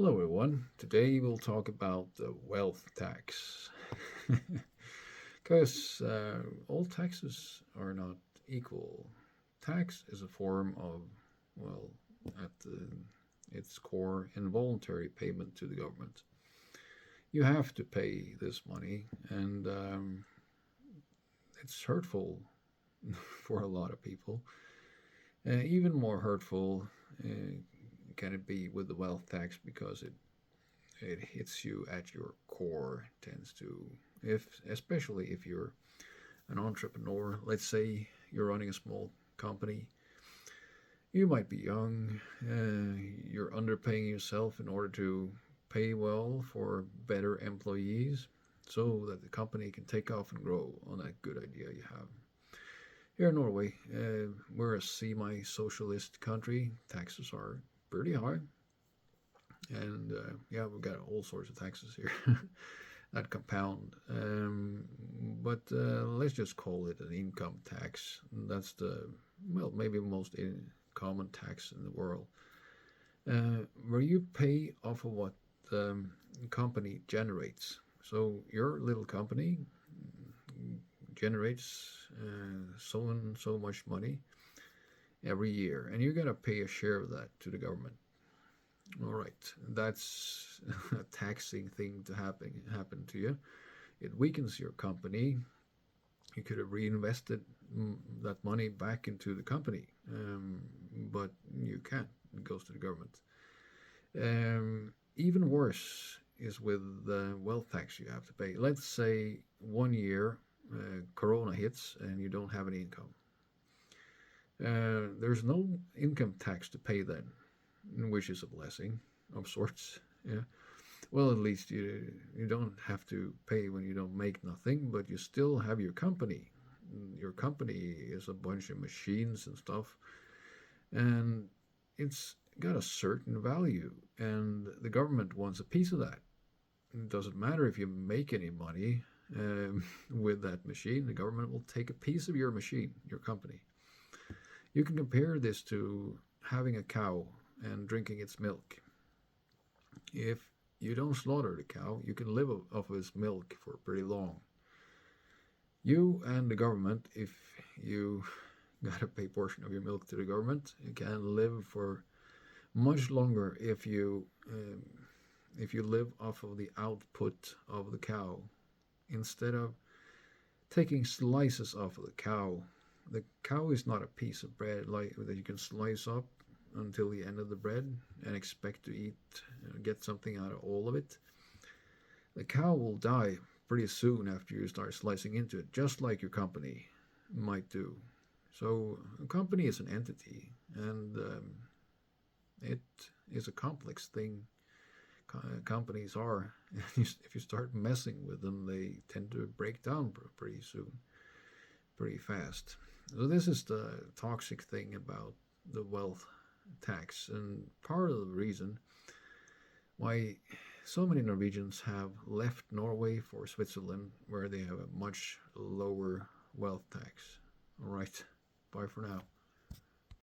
Hello, everyone. Today we'll talk about the wealth tax. Because all taxes are not equal. Tax is a form of, well, at its core, involuntary payment to the government. You have to pay this money, and it's hurtful for a lot of people. Even more hurtful can it be with the wealth tax because it hits you at your core, tends to, if especially if you're an entrepreneur. Let's say you're running a small company. You might be young. You're underpaying yourself in order to pay well for better employees so that the company can take off and grow on that good idea you have. Here in Norway, we're a semi socialist country. Taxes are pretty high. And yeah, we've got all sorts of taxes here that compound. But let's just call it an income tax. That's the, well, maybe most common tax in the world, where you pay off of what the company generates. So your little company generates so and so much money every year, and you got to pay a share of that to the government. All right, that's a taxing thing to happen to you. It weakens your company. You could have reinvested that money back into the company, but you can't. It goes to the government. Even worse is with the wealth tax you have to pay. Let's say one year Corona hits and you don't have any income. There's no income tax to pay then, which is a blessing of sorts. Yeah. Well, at least you don't have to pay when you don't make nothing, but you still have your company. Your company is a bunch of machines and stuff, and it's got a certain value, and the government wants a piece of that. It doesn't matter if you make any money with that machine, the government will take a piece of your machine, your company. You can compare this to having a cow and drinking its milk. If you don't slaughter the cow, you can live off of its milk for pretty long. You and the government, if you got to pay portion of your milk to the government, you can live for much longer if you live off of the output of the cow instead of taking slices off of the cow. The cow is not a piece of bread like that you can slice up until the end of the bread and expect to eat, get something out of all of it. The cow will die pretty soon after you start slicing into it, just like your company might do. So a company is an entity, and it is a complex thing. Companies are. If you start messing with them, they tend to break down pretty soon, pretty fast. So this is the toxic thing about the wealth tax, and part of the reason why so many Norwegians have left Norway for Switzerland, where they have a much lower wealth tax. All right, bye for now.